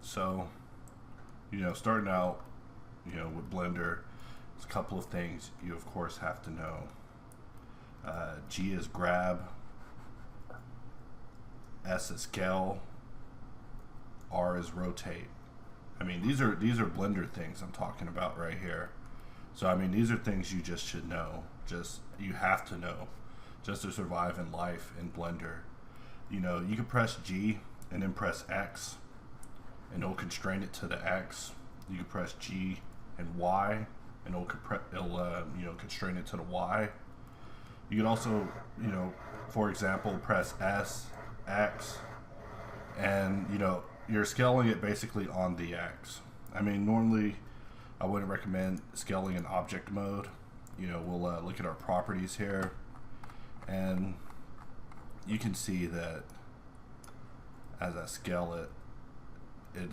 So, starting out, with Blender, there's a couple of things you of course have to know. G is grab, S is scale, R is rotate. I mean, these are Blender things I'm talking about right here. So I mean, these are things you just should know. You have to know, just to survive in life in Blender. You can press G and then press X, and it'll constrain it to the X. You can press G and Y, and it'll constrain it to the Y. You can also, for example, press S, X, and you're scaling it basically on the X. I mean, normally I wouldn't recommend scaling in object mode. We'll look at our properties here, and you can see that as I scale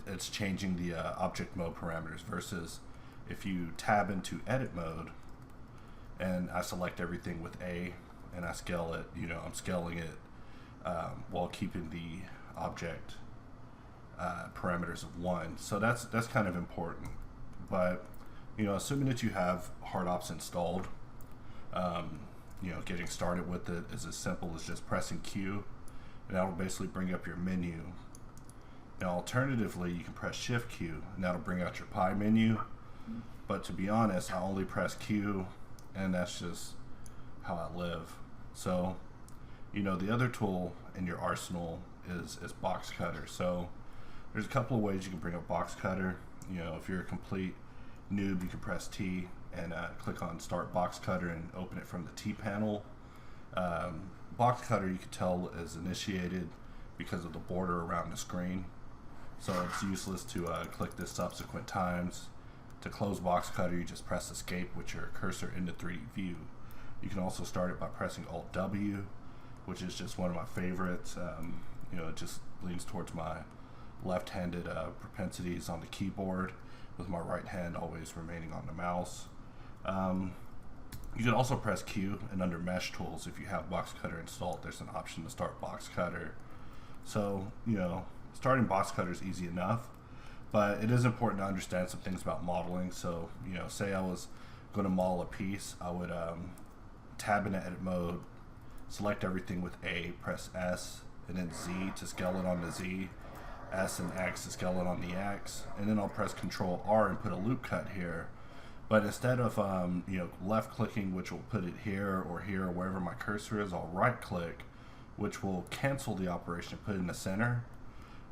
it's changing the object mode parameters, versus if you tab into edit mode and I select everything with A and I scale it, I'm scaling it while keeping the object parameters of 1. So that's kind of important. But assuming that you have hard ops installed, getting started with it is as simple as just pressing Q, and that will basically bring up your menu. Now alternatively, you can press Shift Q, and that'll bring out your pie menu. But to be honest, I only press Q, and that's just how I live. So the other tool in your arsenal is Boxcutter. So there's a couple of ways you can bring up Boxcutter. If you're a complete noob, you can press T and click on Start Boxcutter and open it from the T panel. Boxcutter, you can tell, is initiated because of the border around the screen. So it's useless to click this subsequent times. To close Boxcutter, you just press Escape with your cursor into 3D view. You can also start it by pressing Alt W, which is just one of my favorites. It just leans towards my left-handed propensities on the keyboard, with my right hand always remaining on the mouse. You can also press Q, and under Mesh Tools, if you have Boxcutter installed, there's an option to start Boxcutter. So, starting Boxcutter is easy enough, but it is important to understand some things about modeling. So, say I was going to model a piece, I would tab into edit mode, select everything with A, press S, and then Z to scale it on the Z, S and X to scale it on the X, and then I'll press Control R and put a loop cut here. But instead of left clicking, which will put it here or wherever my cursor is, I'll right click, which will cancel the operation and put it in the center,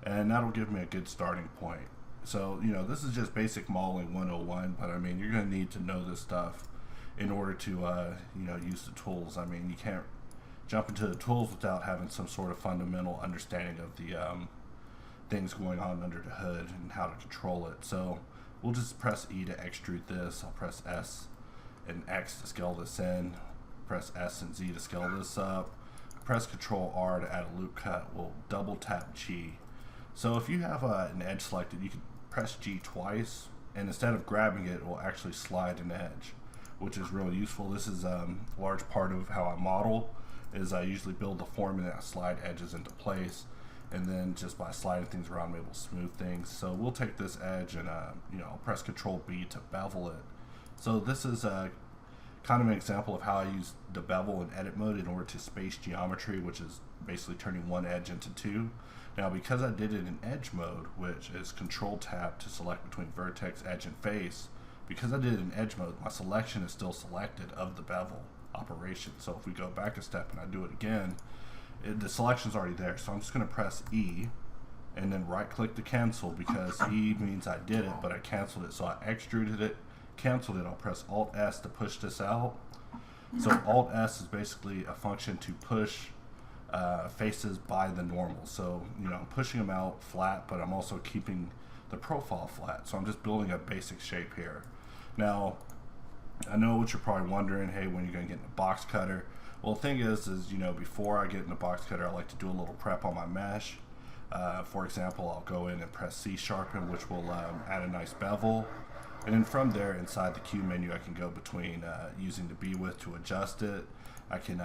and that'll give me a good starting point. So this is just basic modeling 101, but I mean, you're going to need to know this stuff in order to use the tools. I mean, you can't jump into the tools without having some sort of fundamental understanding of the things going on under the hood and how to control it. So we'll just press E to extrude this. I'll press S and X to scale this in, press S and Z to scale this up, press Control R to add a loop cut. We'll double tap G. So if you have an edge selected, you can press G twice, and instead of grabbing it, it will actually slide an edge, which is really useful. This is a large part of how I model, is I usually build the form and then I slide edges into place, and then just by sliding things around, I'm able to smooth things. So we'll take this edge and I'll press Control B to bevel it. So this is kind of an example of how I use the bevel in edit mode in order to space geometry, which is basically turning one edge into two. Now, because I did it in edge mode, which is Control Tab to select between vertex, edge, and face, because I did it in edge mode, my selection is still selected of the bevel operation. So if we go back a step and I do it again, the selection's already there. So I'm just going to press E and then right click to cancel, because E means I did it, but I canceled it. So I extruded it, canceled it. I'll press Alt S to push this out. So Alt S is basically a function to push faces by the normal. So I'm pushing them out flat, but I'm also keeping the profile flat. So I'm just building a basic shape here. Now, I know what you're probably wondering, hey, when you're going to get into Boxcutter. Well, the thing is before I get into Boxcutter, I like to do a little prep on my mesh. For example, I'll go in and press C sharpen, which will add a nice bevel. And then from there, inside the Q menu, I can go between using the B width to adjust it. I can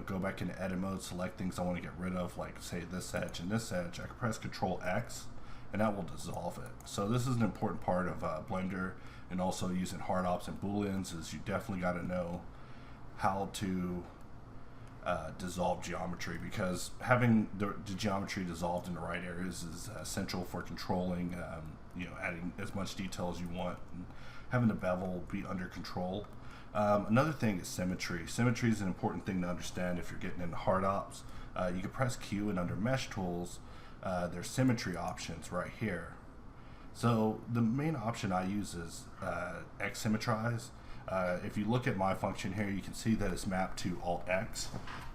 go back into edit mode, select things I want to get rid of, like say this edge and this edge. I can press Control X, and that will dissolve it. So this is an important part of Blender, and also using hard ops and booleans is you definitely got to know how to dissolve geometry, because having the geometry dissolved in the right areas is essential for controlling, adding as much detail as you want, and having the bevel be under control. Another thing is symmetry. Symmetry is an important thing to understand if you're getting into hard ops. You can press Q, and under mesh tools, there's symmetry options right here. So the main option I use is X symmetrize. If you look at my function here, you can see that it's mapped to Alt X.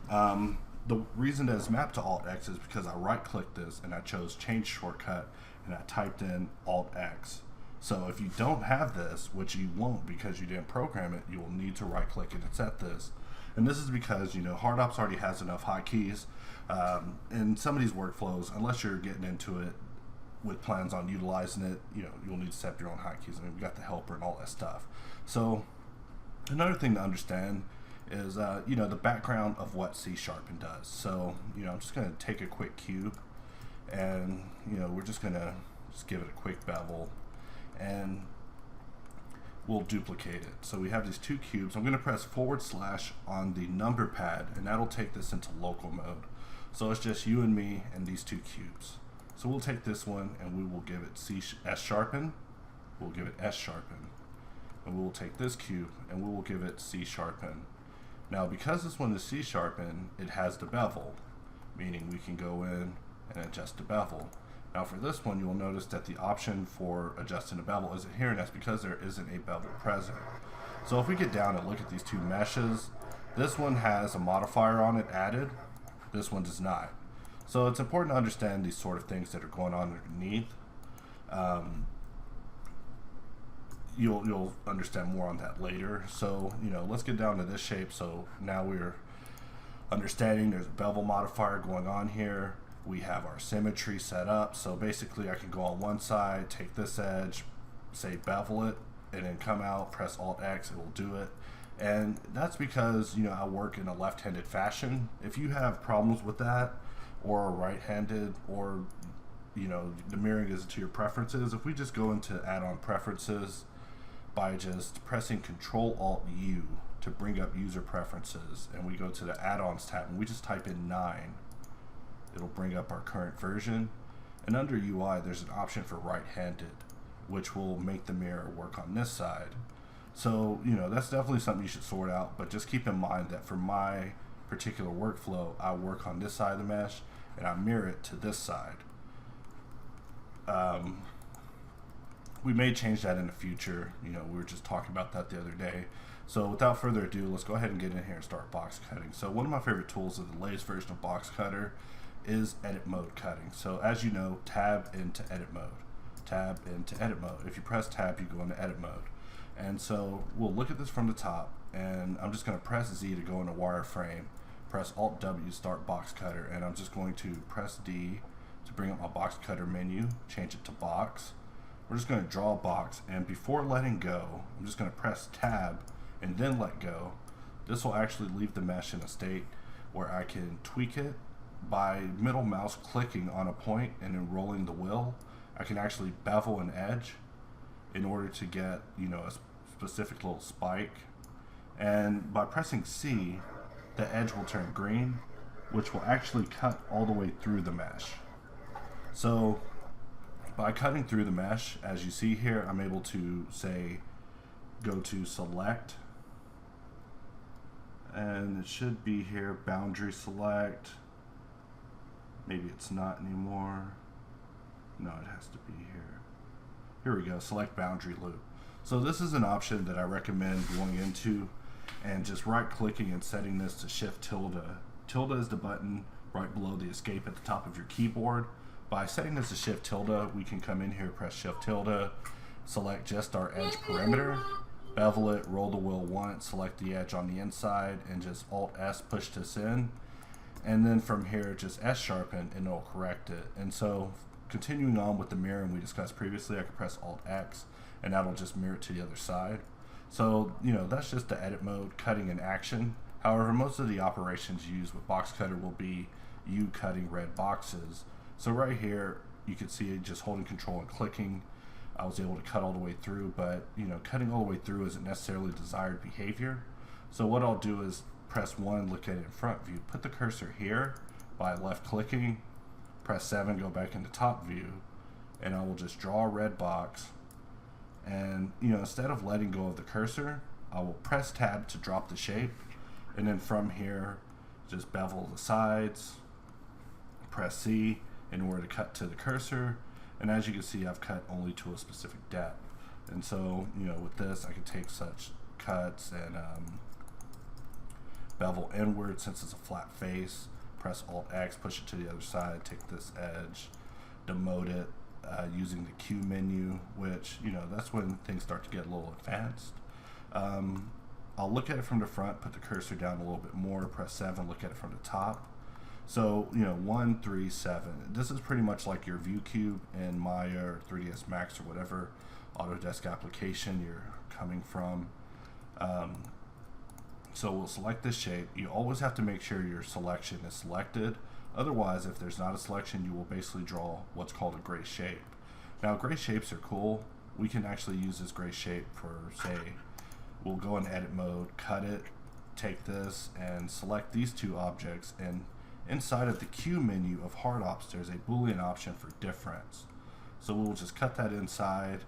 The reason that it's mapped to Alt X is because I right clicked this and I chose change shortcut and I typed in Alt X. So if you don't have this, which you won't because you didn't program it, you will need to right click it and set this. And this is because, hard ops already has enough hotkeys. In some of these workflows, unless you're getting into it with plans on utilizing it, you'll need to set up your own hotkeys. I mean, we got the helper and all that stuff. So another thing to understand is, the background of what C# does. So, I'm just going to take a quick cube, and, we're just going to give it a quick bevel, and we'll duplicate it. So we have these two cubes. I'm going to press / on the number pad, and that'll take this into local mode. So it's just you and me and these two cubes. So we'll take this one and we will give it S sharpen. We'll give it S sharpen. And we will take this cube and we will give it C sharpen. Now, because this one is C sharpen, it has the bevel, meaning we can go in and adjust the bevel. Now for this one, you'll notice that the option for adjusting the bevel isn't here, and that's because there isn't a bevel present. So if we get down and look at these two meshes, this one has a modifier on it added, this one does not. So it's important to understand these sort of things that are going on underneath. You'll understand more on that later. So, let's get down to this shape. So now we're understanding there's a bevel modifier going on here. We have our symmetry set up. So basically I can go on one side, take this edge, say bevel it, and then come out, press Alt X, it will do it. And that's because, I work in a left-handed fashion. If you have problems with that, or right-handed, or, the mirroring is to your preferences, if we just go into add-on preferences by just pressing Control-Alt-U to bring up user preferences, and we go to the add-ons tab, and we just type in 9, it'll bring up our current version. And under UI, there's an option for right-handed, which will make the mirror work on this side. So, that's definitely something you should sort out, but just keep in mind that for my particular workflow, I work on this side of the mesh, and I mirror it to this side. We may change that in the future. We were just talking about that the other day. So without further ado, let's go ahead and get in here and start box cutting. So one of my favorite tools of the latest version of Boxcutter is edit mode cutting. So as you know, tab into edit mode, tab into edit mode. If you press tab, you go into edit mode. And so we'll look at this from the top, and I'm just going to press Z to go into wireframe, press Alt W to start Boxcutter, and I'm just going to press D to bring up my Boxcutter menu, change it to box. We're just going to draw a box, and before letting go, I'm just going to press tab and then let go. This will actually leave the mesh in a state where I can tweak it by middle mouse clicking on a point and then rolling the wheel. I can actually bevel an edge in order to get, a specific little spike. And by pressing C, the edge will turn green, which will actually cut all the way through the mesh. So by cutting through the mesh, as you see here, I'm able to go to select, and it should be here, boundary select. Maybe it's not anymore. No, it has to be here. Here we go, select boundary loop. So this is an option that I recommend going into and just right clicking and setting this to shift tilde. Tilde is the button right below the escape at the top of your keyboard. By setting this to shift tilde, we can come in here, press shift tilde, select just our edge perimeter, bevel it, roll the wheel once, select the edge on the inside, and just Alt S push this in. And then from here, just S sharpen and it'll correct it. And so continuing on with the mirroring we discussed previously, I can press Alt X and that'll just mirror it to the other side. So, that's just the edit mode, cutting in action. However, most of the operations used with Boxcutter will be you cutting red boxes. So right here, you could see it just holding control and clicking. I was able to cut all the way through, but cutting all the way through isn't necessarily desired behavior. So what I'll do is press 1, look at it in front view, put the cursor here by left clicking, press 7, go back into top view, and I will just draw a red box. And instead of letting go of the cursor, I will press tab to drop the shape, and then from here just bevel the sides, press C in order to cut to the cursor. And as you can see, I've cut only to a specific depth. And so with this I can take such cuts and bevel inward since it's a flat face, press Alt X, push it to the other side, take this edge, demote it using the Q menu, which that's when things start to get a little advanced. I'll look at it from the front, put the cursor down a little bit more, press 7, look at it from the top. So 1, 3, 7. This is pretty much like your view cube in Maya or 3ds Max or whatever Autodesk application you're coming from. So we'll select this shape. You always have to make sure your selection is selected. Otherwise, if there's not a selection, you will basically draw what's called a gray shape. Now, gray shapes are cool. We can actually use this gray shape for, say, we'll go in edit mode, cut it, take this, and select these two objects. And inside of the Q menu of hard ops, there's a Boolean option for difference. So we'll just cut that inside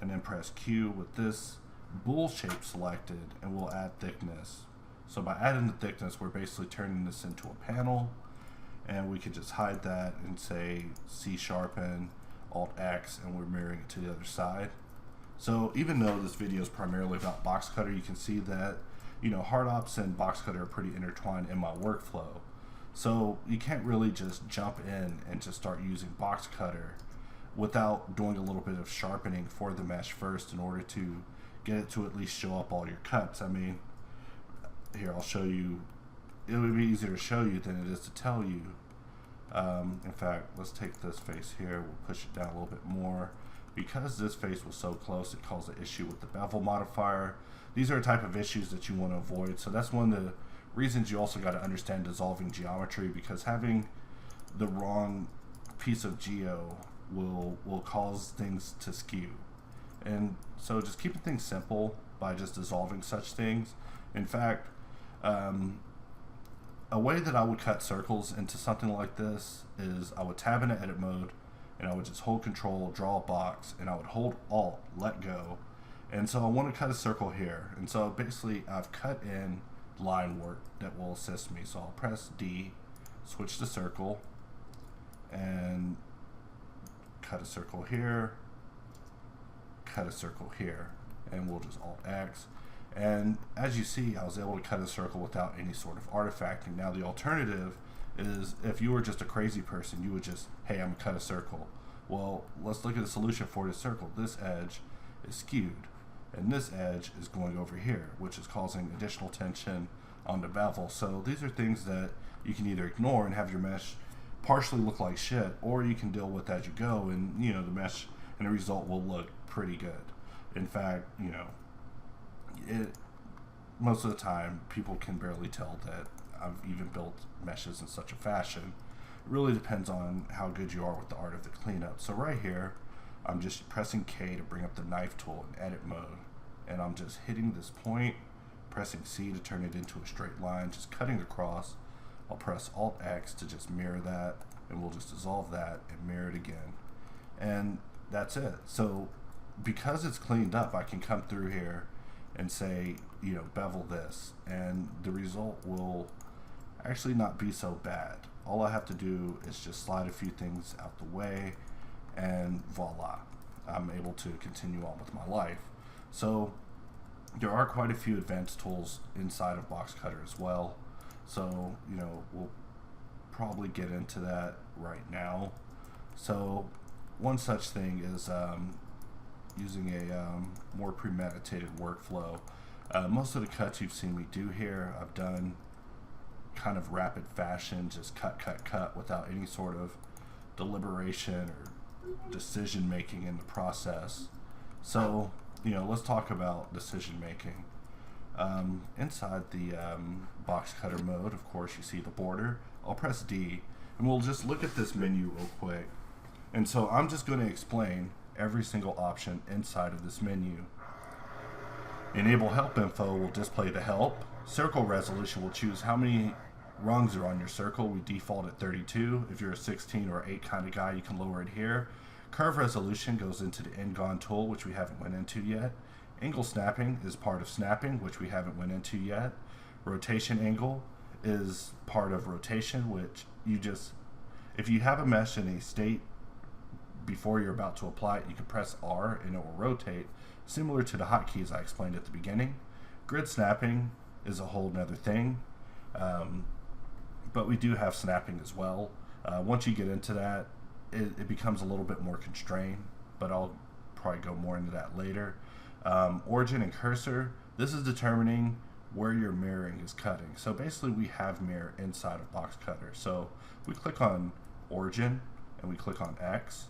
and then press Q with this bool shape selected, and we'll add thickness. So by adding the thickness, we're basically turning this into a panel, and we can just hide that and say C sharpen, Alt X, and we're mirroring it to the other side. So even though this video is primarily about Boxcutter, you can see that hard ops and Boxcutter are pretty intertwined in my workflow. So you can't really just jump in and just start using Boxcutter without doing a little bit of sharpening for the mesh first in order to get it to at least show up all your cuts. I mean, here I'll show you. It would be easier to show you than it is to tell you. In fact, let's take this face here, we'll push it down a little bit more. Because this face was so close, it caused an issue with the bevel modifier. These are a type of issues that you want to avoid. So that's one of the reasons you also got to understand dissolving geometry, because having the wrong piece of geo will cause things to skew. And so just keeping things simple by just dissolving such things. In fact, a way that I would cut circles into something like this is I would tab into edit mode, and I would just hold control, draw a box, and I would hold Alt, let go. And so I want to cut a circle here. And so basically I've cut in line work that will assist me. So I'll press D, switch to circle, and cut a circle here, cut a circle here, and we'll just Alt X. And as you see, I was able to cut a circle without any sort of artifacting. Now the alternative is if you were just a crazy person, you would just, hey, I'm gonna cut a circle. Well, let's look at a solution for this circle. This edge is skewed, and this edge is going over here, which is causing additional tension on the bevel. So these are things that you can either ignore and have your mesh partially look like shit, or you can deal with as you go, and the mesh and the result will look pretty good. In fact, most of the time people can barely tell that I've even built meshes in such a fashion. It really depends on how good you are with the art of the cleanup. So right here, I'm just pressing K to bring up the knife tool in edit mode, and I'm just hitting this point, pressing C to turn it into a straight line, just cutting across. I'll press Alt X to just mirror that, and we'll just dissolve that and mirror it again. And that's it. So because it's cleaned up, I can come through here and say, bevel this, and the result will actually not be so bad. All I have to do is just slide a few things out the way, and voila, I'm able to continue on with my life. So there are quite a few advanced tools inside of Boxcutter as well. So we'll probably get into that right now. So one such thing is using a more premeditated workflow. Most of the cuts you've seen me do here, I've done kind of rapid fashion, just cut without any sort of deliberation or decision making in the process. So let's talk about decision making. Inside the Boxcutter mode, of course, you see the border. I'll press D, and we'll just look at this menu real quick. And so I'm just going to explain every single option inside of this menu. Enable help info will display the help. Circle resolution will choose how many rungs are on your circle. We default at 32. If you're a 16 or 8 kind of guy, you can lower it here. Curve resolution goes into the N-Gon tool, which we haven't went into yet. Angle snapping is part of snapping, which we haven't went into yet. Rotation angle is part of rotation, which you just, if you have a mesh in a state before you're about to apply it, you can press R and it will rotate, similar to the hotkeys I explained at the beginning. Grid snapping is a whole nother thing, but we do have snapping as well. Once you get into that, it becomes a little bit more constrained, but I'll probably go more into that later. Origin and cursor, this is determining where your mirroring is cutting. So basically we have mirror inside of Boxcutter. So we click on origin and we click on X.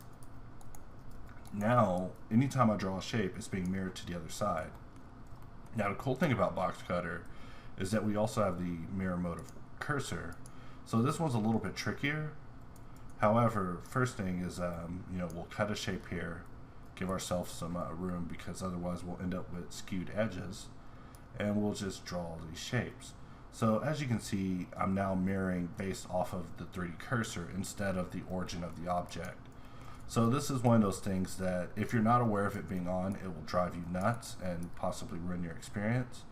Now, anytime I draw a shape, it's being mirrored to the other side. Now the cool thing about Boxcutter is that we also have the mirror mode of cursor. So this one's a little bit trickier. However, first thing is, we'll cut a shape here, give ourselves some room, because otherwise we'll end up with skewed edges, and we'll just draw these shapes. So as you can see, I'm now mirroring based off of the 3D cursor instead of the origin of the object. So this is one of those things that if you're not aware of it being on, it will drive you nuts and possibly ruin your experience.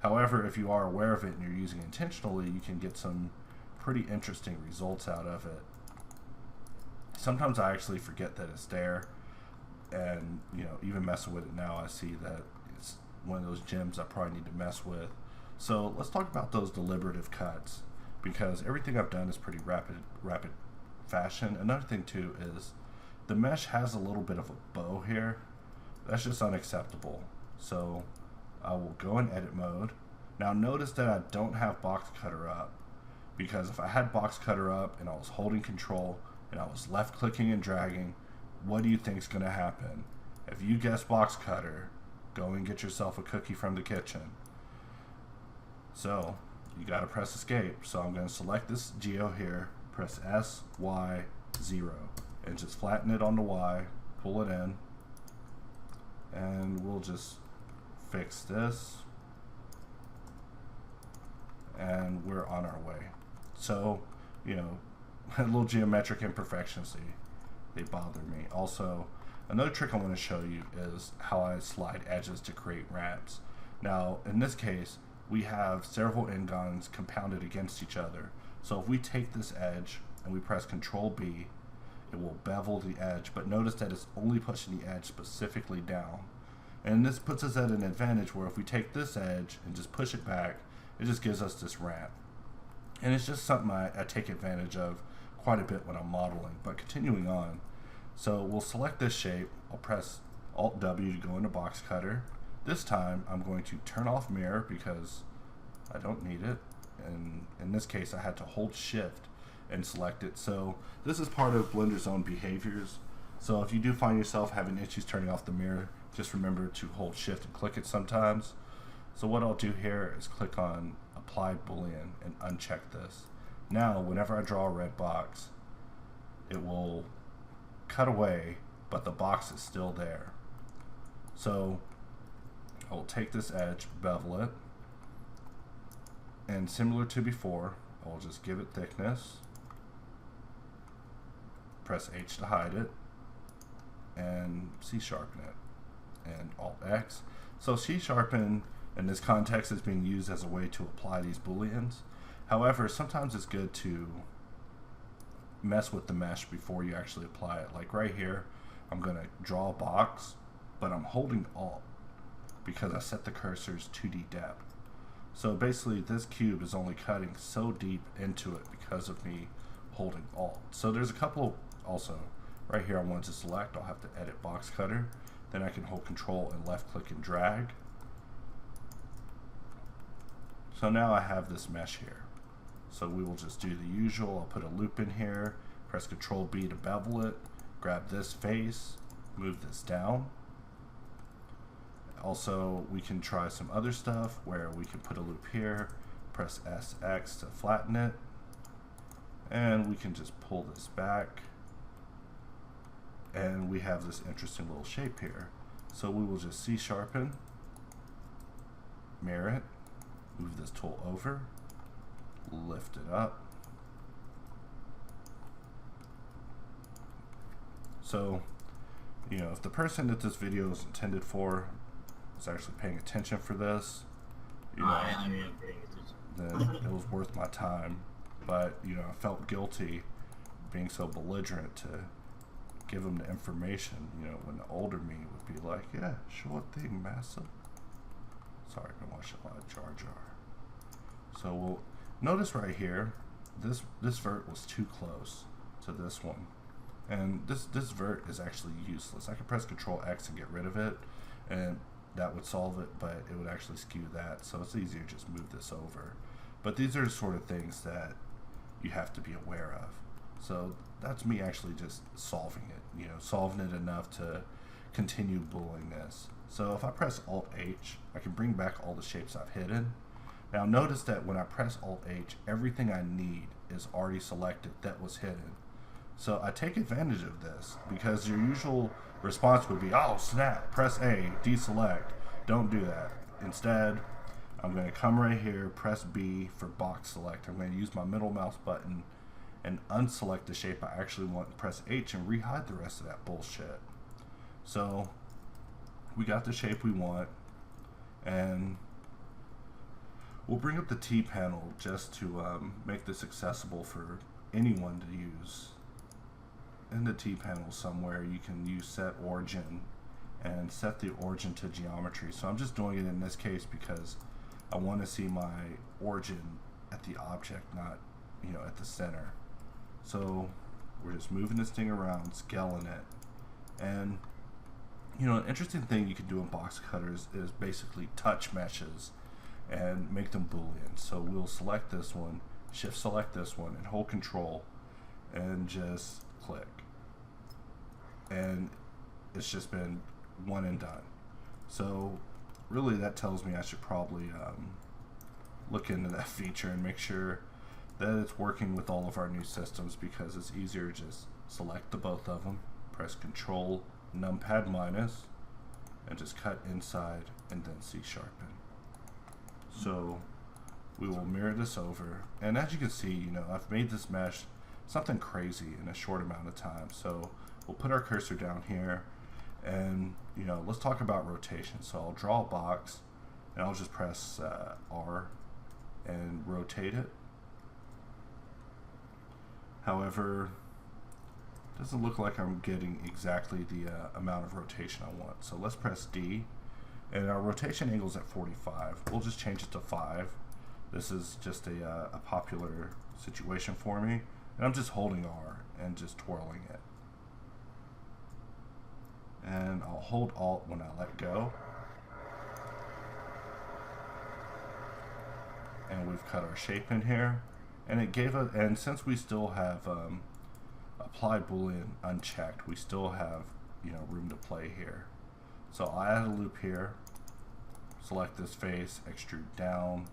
However, if you are aware of it and you're using it intentionally, you can get some pretty interesting results out of it. Sometimes I actually forget that it's there, and even messing with it now, I see that it's one of those gems I probably need to mess with. So let's talk about those deliberative cuts, because everything I've done is pretty rapid fashion. Another thing too is the mesh has a little bit of a bow here. That's just unacceptable. So I will go in edit mode. Now notice that I don't have Boxcutter up, because if I had Boxcutter up and I was holding control and I was left clicking and dragging, what do you think is going to happen? If you guess Boxcutter, go and get yourself a cookie from the kitchen. So you got to press escape. So I'm going to select this geo here, press S, Y, 0, and just flatten it on the Y, pull it in, and we'll just fix this, and we're on our way. So, a little geometric imperfections, they bother me. Also, another trick I want to show you is how I slide edges to create ramps. Now, in this case, we have several N-Gons compounded against each other. So if we take this edge and we press Control B, it will bevel the edge, but notice that it's only pushing the edge specifically down. And this puts us at an advantage where if we take this edge and just push it back, it just gives us this ramp. And it's just something I take advantage of quite a bit when I'm modeling. But continuing on, so we'll select this shape. I'll press Alt W to go into Boxcutter. This time I'm going to turn off mirror because I don't need it. And in this case I had to hold shift and select it. So this is part of Blender's own behaviors. So if you do find yourself having issues turning off the mirror, just remember to hold shift and click it sometimes. So what I'll do here is click on Apply Boolean and uncheck this. Now whenever I draw a red box, it will cut away, but the box is still there. So I will take this edge, bevel it, and similar to before, I will just give it thickness, press H to hide it, and C-sharpen it, and Alt-X. So C-sharpen in this context is being used as a way to apply these booleans. However, sometimes it's good to mess with the mesh before you actually apply it. Like right here, I'm going to draw a box, but I'm holding Alt because I set the cursor's 2D depth. So basically this cube is only cutting so deep into it because of me holding Alt. So there's a couple also. Right here I want to select, I'll have to edit Boxcutter. Then I can hold Control and left click and drag. So now I have this mesh here. So we will just do the usual. I'll put a loop in here, press Control B to bevel it, grab this face, move this down. Also, we can try some other stuff where we can put a loop here, press SX to flatten it, and we can just pull this back and we have this interesting little shape here. So we will just C sharpen, mirror it, move this tool over, lift it up. So, you know, if the person that this video is intended for is actually paying attention for this, you know, then it was worth my time. But, you know, I felt guilty being so belligerent to give them the information, you know, when the older me would be like, yeah, sure thing, massa. Sorry, I've been watching a lot of Jar Jar. So we'll notice right here, this vert was too close to this one. And this vert is actually useless. I could press Control X and get rid of it, and that would solve it, but it would actually skew that. So it's easier to just move this over. But these are the sort of things that you have to be aware of. So that's me actually just solving it, you know, solving it enough to continue booleaning this. So if I press Alt-H, I can bring back all the shapes I've hidden. Now notice that when I press Alt-H, everything I need is already selected that was hidden. So I take advantage of this because your usual response would be, oh snap, press A, deselect. Don't do that. Instead, I'm going to come right here, press B for box select. I'm going to use my middle mouse button and unselect the shape I actually want, press H and rehide the rest of that bullshit. So we got the shape we want, and we'll bring up the T panel just to make this accessible for anyone to use. In the T panel somewhere you can use set origin and set the origin to geometry. So I'm just doing it in this case because I want to see my origin at the object, not, you know, at the center. So we're just moving this thing around, scaling it. And, you know, an interesting thing you can do in Boxcutter is basically touch meshes and make them Boolean. So we'll select this one, shift select this one, and hold Control, and just click. And it's just been one and done. So really that tells me I should probably look into that feature and make sure that it's working with all of our new systems, because it's easier to just select the both of them, press Control numpad minus, and just cut inside and then C sharpen. So we will mirror this over, and as you can see, you know, I've made this mesh something crazy in a short amount of time. So we'll put our cursor down here, and, you know, let's talk about rotation. So I'll draw a box, and I'll just press R and rotate it. However, it doesn't look like I'm getting exactly the amount of rotation I want. So let's press D, and our rotation angle is at 45. We'll just change it to 5. This is just a popular situation for me, and I'm just holding R and just twirling it. And I'll hold Alt when I let go. And we've cut our shape in here. And it gave us, and since we still have apply Boolean unchecked, we still have, you know, room to play here. So I'll add a loop here, select this face, extrude down,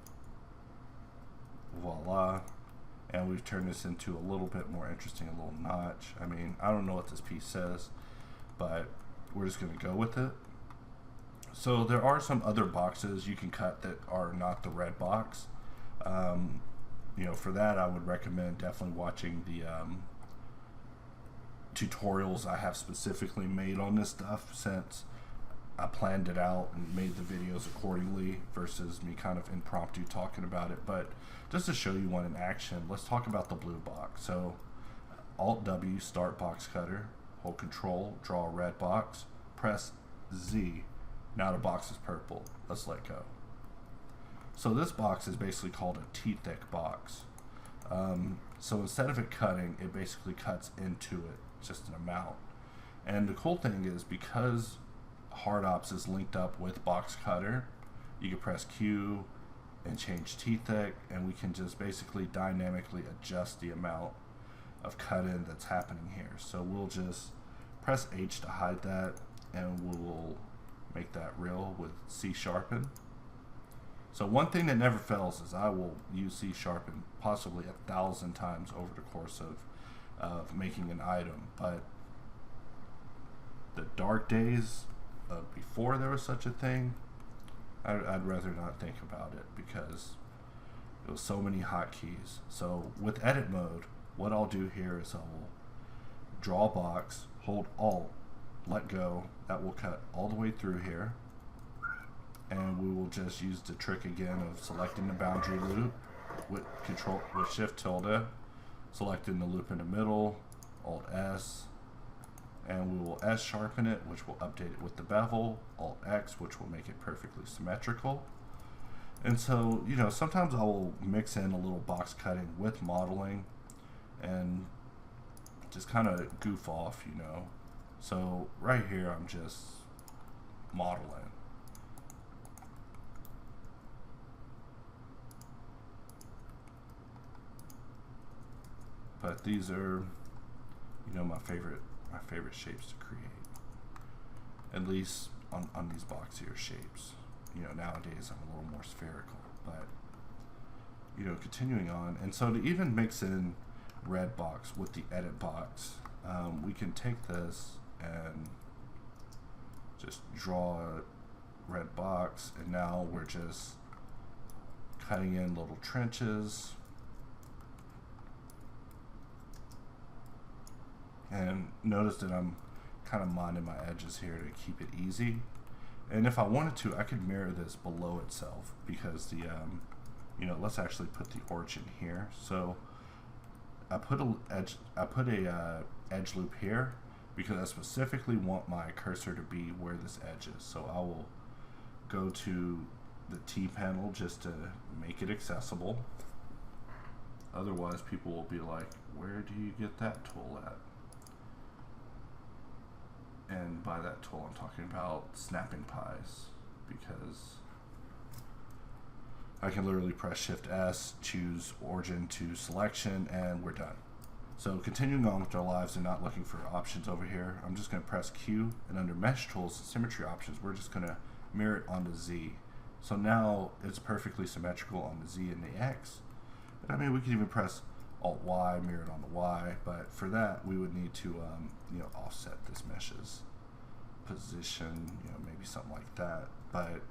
voila. And we've turned this into a little bit more interesting, a little notch. I mean, I don't know what this piece says, but we're just going to go with it. So there are some other boxes you can cut that are not the red box. You know, for that I would recommend definitely watching the tutorials I have specifically made on this stuff, since I planned it out and made the videos accordingly versus me kind of impromptu talking about it. But just to show you one in action, let's talk about the blue box. So Alt W, start Boxcutter, hold Control, draw a red box, press Z. Now the box is purple. Let's let go. So this box is basically called a T-thick box. So instead of it cutting, it basically cuts into it, just an amount. And the cool thing is, because HardOps is linked up with Boxcutter, you can press Q and change T-thick, and we can just basically dynamically adjust the amount of cut-in that's happening here. So we'll just press H to hide that, and we'll make that real with C sharpen. So one thing that never fails is I will use C sharpen possibly 1,000 times over the course of making an item. But the dark days of before there was such a thing, I'd rather not think about it because it was so many hotkeys. So with edit mode, what I'll do here is I will draw a box, hold Alt, let go. That will cut all the way through here. And we will just use the trick again of selecting the boundary loop with Shift tilde, selecting the loop in the middle, Alt S, and we will S sharpen it, which will update it with the bevel, Alt X, which will make it perfectly symmetrical. And so, you know, sometimes I will mix in a little box cutting with modeling and just kind of goof off, you know. So right here I'm just modeling. But these are, you know, my favorite shapes to create. At least on these boxier shapes. You know, nowadays I'm a little more spherical, but you know, continuing on. And so to even mix in red box with the edit box, we can take this and just draw a red box, and now we're just cutting in little trenches. And notice that I'm kind of minding my edges here to keep it easy. And if I wanted to, I could mirror this below itself because the, you know, let's actually put the origin here. So I put a edge loop here because I specifically want my cursor to be where this edge is. So I will go to the T panel just to make it accessible. Otherwise, people will be like, where do you get that tool at? And by that tool, I'm talking about snapping pies, because I can literally press Shift S, choose origin to selection, and we're done. So continuing on with our lives and not looking for options over here, I'm just going to press Q, and under Mesh Tools, Symmetry Options, we're just going to mirror it onto Z. So now it's perfectly symmetrical on the Z and the X. And I mean, we could even press Alt Y, mirror it on the Y, but for that we would need to you know, offset this mesh's position, you know, maybe something like that. But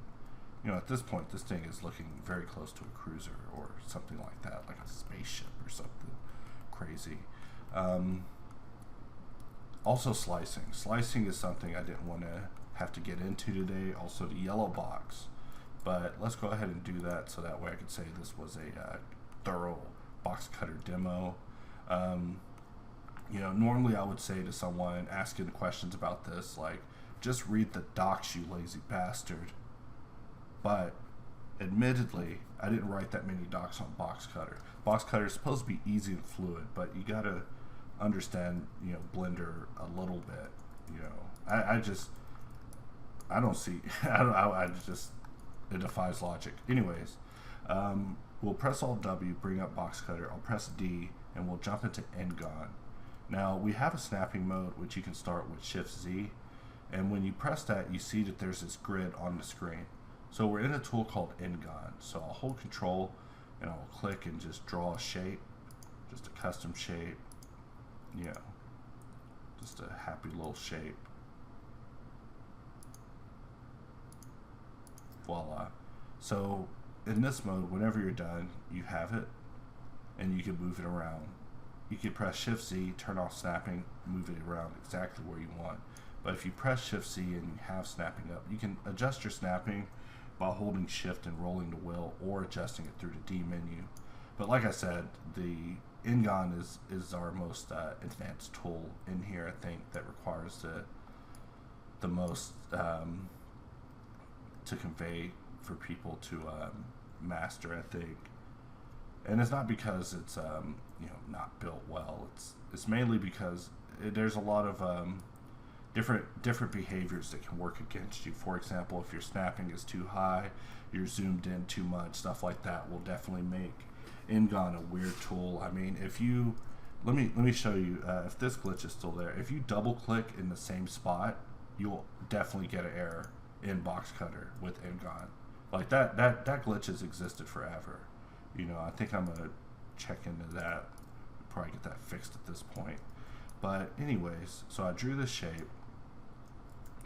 you know, at this point this thing is looking very close to a cruiser or something like that, like a spaceship or something crazy. Also slicing is something I didn't want to have to get into today. Also the yellow box, but let's go ahead and do that so that way I could say this was a thorough Boxcutter demo. You know, normally I would say to someone asking questions about this, like, just read the docs, you lazy bastard. But admittedly, I didn't write that many docs on Boxcutter. Boxcutter is supposed to be easy and fluid, but you gotta understand, you know, Blender a little bit. You know, I don't see, I just, it defies logic. Anyways, we'll press Alt W, bring up Boxcutter. I'll press D, and we'll jump into Ngon. Now we have a snapping mode, which you can start with Shift Z, and when you press that, you see that there's this grid on the screen. So we're in a tool called Ngon. So I'll hold Control, and I'll click and just draw a shape, just a custom shape. You know, just a happy little shape. Voila. So in this mode, whenever you're done, you have it, and you can move it around. You can press Shift Z, turn off snapping, move it around exactly where you want. But if you press Shift Z and you have snapping up, you can adjust your snapping by holding Shift and rolling the wheel, or adjusting it through the D menu. But like I said, the Ngon is our most advanced tool in here, I think, that requires the most to convey for people to master, I think. And it's not because it's you know, not built well. It's mainly because there's a lot of different behaviors that can work against you. For example, if your snapping is too high, you're zoomed in too much, stuff like that will definitely make Ngon a weird tool. I mean, if you let me show you if this glitch is still there. If you double click in the same spot, you'll definitely get an error in Boxcutter with Ngon. Like that glitch has existed forever. You know, I think I'm gonna check into that, probably get that fixed at this point. But anyways, so I drew this shape,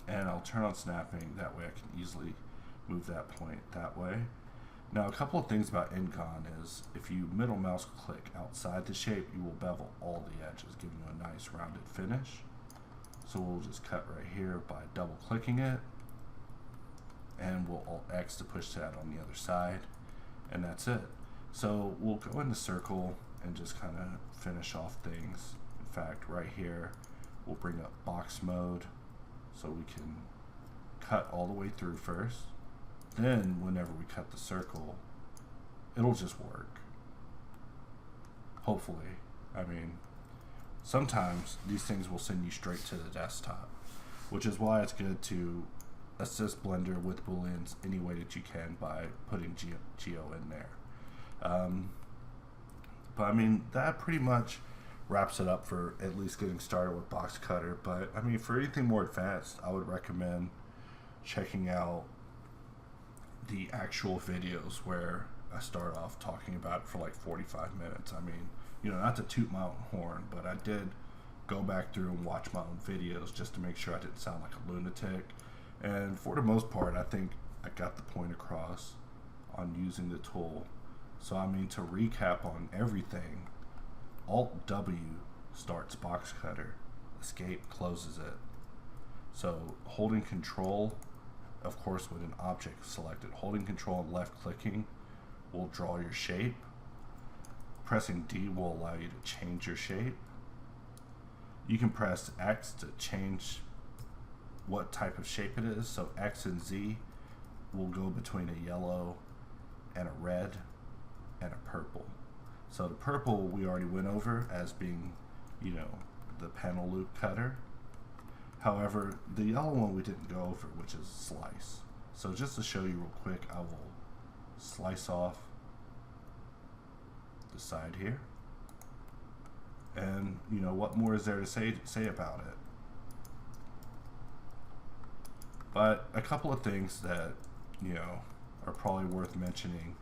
and I'll turn on snapping. That way I can easily move that point that way. Now, a couple of things about N-Con is if you middle mouse click outside the shape, you will bevel all the edges, giving you a nice rounded finish. So we'll just cut right here by double clicking it, and we'll Alt X to push that on the other side, and that's it. So we'll go into circle and just kind of finish off things. In fact, right here, we'll bring up box mode so we can cut all the way through first. Then whenever we cut the circle, it'll just work. Hopefully. I mean, sometimes these things will send you straight to the desktop, which is why it's good to assist Blender with booleans any way that you can by putting geo in there. But I mean, that pretty much wraps it up for at least getting started with Boxcutter. But I mean, for anything more advanced, I would recommend checking out the actual videos where I start off talking about it for like 45 minutes. I mean, you know, not to toot my own horn, but I did go back through and watch my own videos just to make sure I didn't sound like a lunatic. And for the most part, I think I got the point across on using the tool. So I mean, to recap on everything, Alt W starts Boxcutter, Escape closes it. So holding Control, of course with an object selected, holding Control and left clicking will draw your shape. Pressing D will allow you to change your shape. You can press X to change what type of shape it is. So X and Z will go between a yellow and a red and a purple. So the purple we already went over as being, you know, the panel loop cutter. However, the yellow one we didn't go over, which is slice. So just to show you real quick, I will slice off the side here. And, you know, what more is there to say about it? But a couple of things that, you know, are probably worth mentioning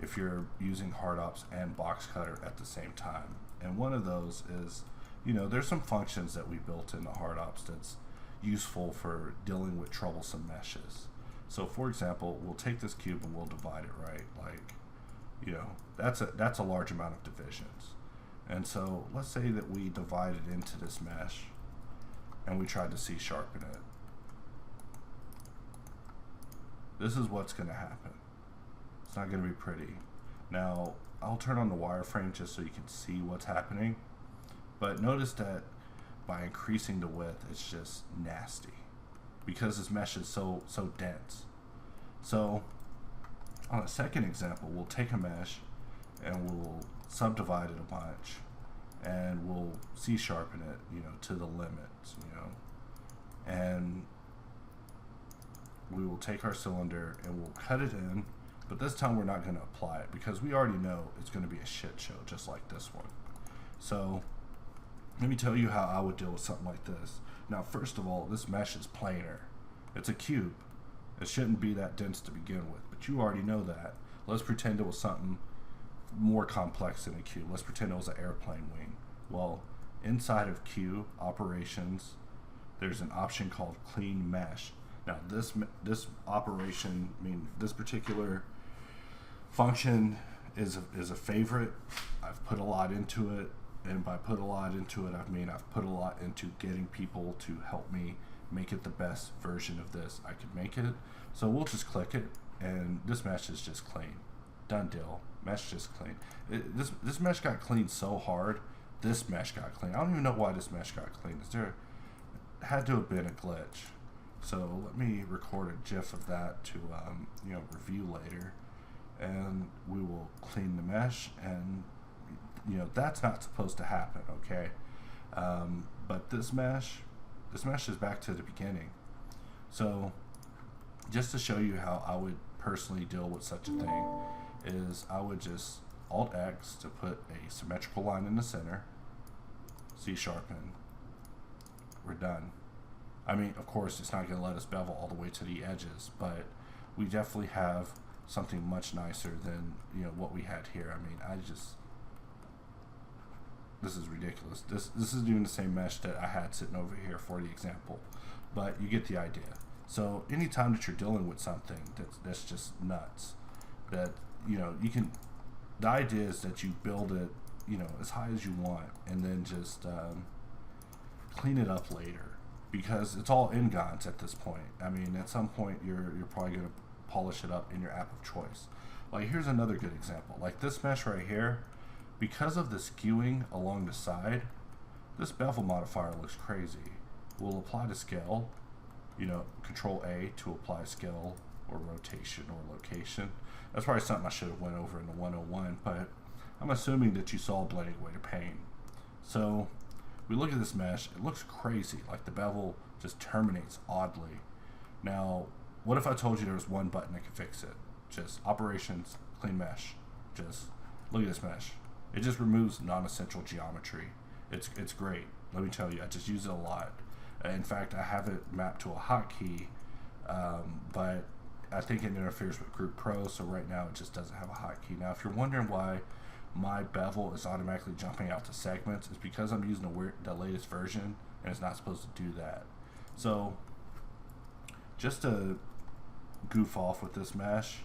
if you're using HardOps and Boxcutter at the same time. And one of those is, you know, there's some functions that we built into HardOps that's useful for dealing with troublesome meshes. So for example, we'll take this cube and we'll divide it, right? Like, you know, that's a large amount of divisions. And so let's say that we divide it into this mesh and we tried to C-sharpen it. This is what's going to happen. It's not going to be pretty. Now, I'll turn on the wireframe just so you can see what's happening. But notice that by increasing the width, it's just nasty because this mesh is so dense. So on a second example, we'll take a mesh and we'll subdivide it a bunch and we'll C-sharpen it, you know, to the limits, you know, and we will take our cylinder and we'll cut it in, but this time we're not going to apply it because we already know it's going to be a shit show just like this one. So let me tell you how I would deal with something like this. Now, first of all, this mesh is planar. It's a cube. It shouldn't be that dense to begin with, but you already know that. Let's pretend it was something more complex than a cube. Let's pretend it was an airplane wing. Well, inside of Cube Operations, there's an option called Clean Mesh. Now, this operation, I mean, this particular function is a favorite. I've put a lot into it. And by put a lot into it, I mean I've put a lot into getting people to help me make it the best version of this I could make it. So we'll just click it, and this mesh is just clean. Done deal. Mesh just clean. This mesh got clean so hard. This mesh got clean. I don't even know why this mesh got clean. It had to have been a glitch. So let me record a GIF of that to you know, review later, and we will clean the mesh. And you know, that's not supposed to happen, okay? But this mesh is back to the beginning. So just to show you how I would personally deal with such a thing is I would just Alt X to put a symmetrical line in the center, C-sharpen, we're done. I mean, of course, it's not going to let us bevel all the way to the edges, but we definitely have something much nicer than, you know, what we had here. I mean, this is ridiculous. This is doing the same mesh that I had sitting over here for the example. but you get the idea. So anytime that you're dealing with something that's just nuts, that you can, the idea is that you build it as high as you want, and then just clean it up later, because it's all ingons at this point. I mean, at some point you're probably going to polish it up in your app of choice. Like, here's another good example. Like this mesh right here, because of the skewing along the side, this bevel modifier looks crazy. We'll apply to scale, Control A to apply scale or rotation or location. That's probably something I should have went over in the 101, but I'm assuming that you saw blending away to pain. So we look at this mesh, it looks crazy, like the bevel just terminates oddly. Now, what if I told you there was one button that could fix it? Just operations, clean mesh. Just look at this mesh. It just removes non-essential geometry. It's great. Let me tell you, I just use it a lot. In fact, I have it mapped to a hotkey, but I think it interferes with Group Pro, so right now it just doesn't have a hotkey. Now, if you're wondering why my bevel is automatically jumping out to segments, it's because I'm using the latest version, and it's not supposed to do that. So, just to goof off with this mesh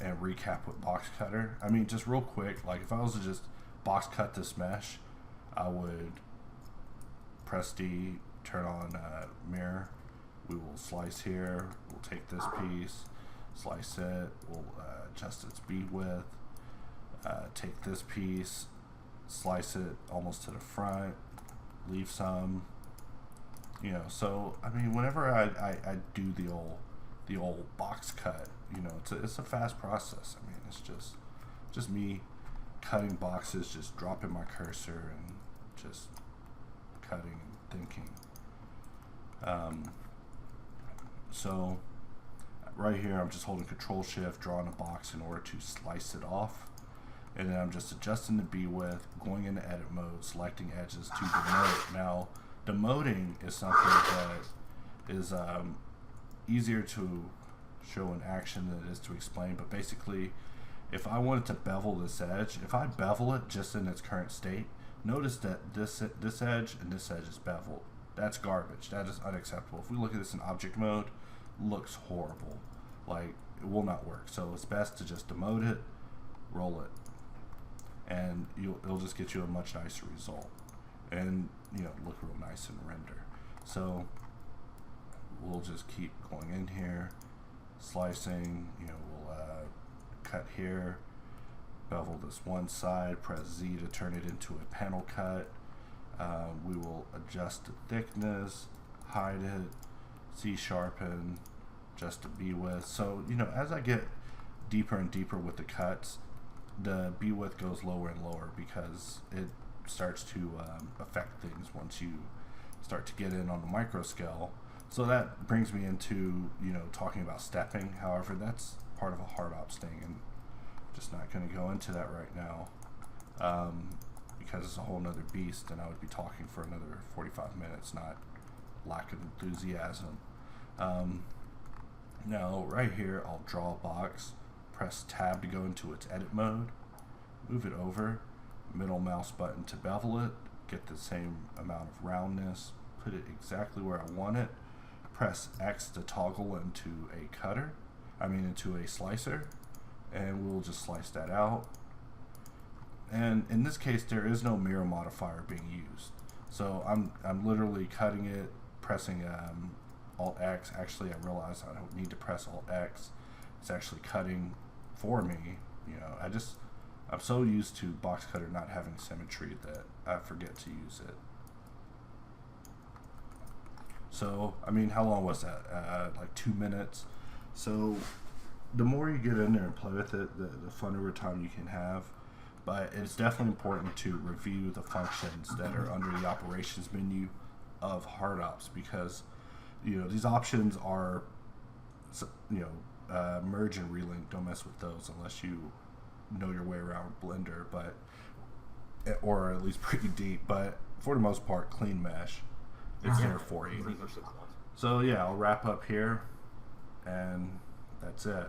and recap with Boxcutter, I mean, just real quick, like if I was to just box cut this mesh, I would press D, turn on mirror. We will slice here. We'll take this piece, slice it. We'll adjust its bead width. Take this piece, slice it almost to the front, leave some. So I mean, whenever I do the old box cut, it's a fast process. I mean, it's just me cutting boxes, just dropping my cursor and just cutting and thinking. So right here, I'm just holding Control Shift, drawing a box in order to slice it off, and then I'm just adjusting the B width, going into edit mode, selecting edges to demote. Now, demoting is something that is easier to show in action than it is to explain, but basically, if I wanted to bevel this edge, if I bevel it just in its current state, notice that this edge and this edge is beveled. That's garbage. That is unacceptable. If we look at this in object mode, looks horrible. Like, it will not work. So it's best to just demote it, roll it, and it'll just get you a much nicer result, and look real nice in render. So we'll just keep going in here, slicing. We'll cut here, bevel this one side, press Z to turn it into a panel cut. We will adjust the thickness, hide it, C sharpen, adjust the B width. So as I get deeper and deeper with the cuts, the B width goes lower and lower because it starts to affect things once you start to get in on the micro scale. So that brings me into talking about stepping. However, that's part of a hard ops thing, and I'm just not going to go into that right now. Because it's a whole nother beast, and I would be talking for another 45 minutes, not lack of enthusiasm. Now, right here, I'll draw a box, press tab to go into its edit mode, move it over, middle mouse button to bevel it, get the same amount of roundness, put it exactly where I want it, press X to toggle into into a slicer, and we'll just slice that out. And in this case, there is no mirror modifier being used. So I'm literally cutting it, pressing Alt X. Actually, I realize I don't need to press Alt X. It's actually cutting for me. I'm so used to Boxcutter not having symmetry that I forget to use it. So, I mean, how long was that? Like 2 minutes. So, the more you get in there and play with it, the funner time you can have. But it's definitely important to review the functions that are under the operations menu of hard ops, because these options are merge and relink. Don't mess with those unless you know your way around Blender, or at least pretty deep. But for the most part, clean mesh, it's there for you. So yeah, I'll wrap up here, and that's it.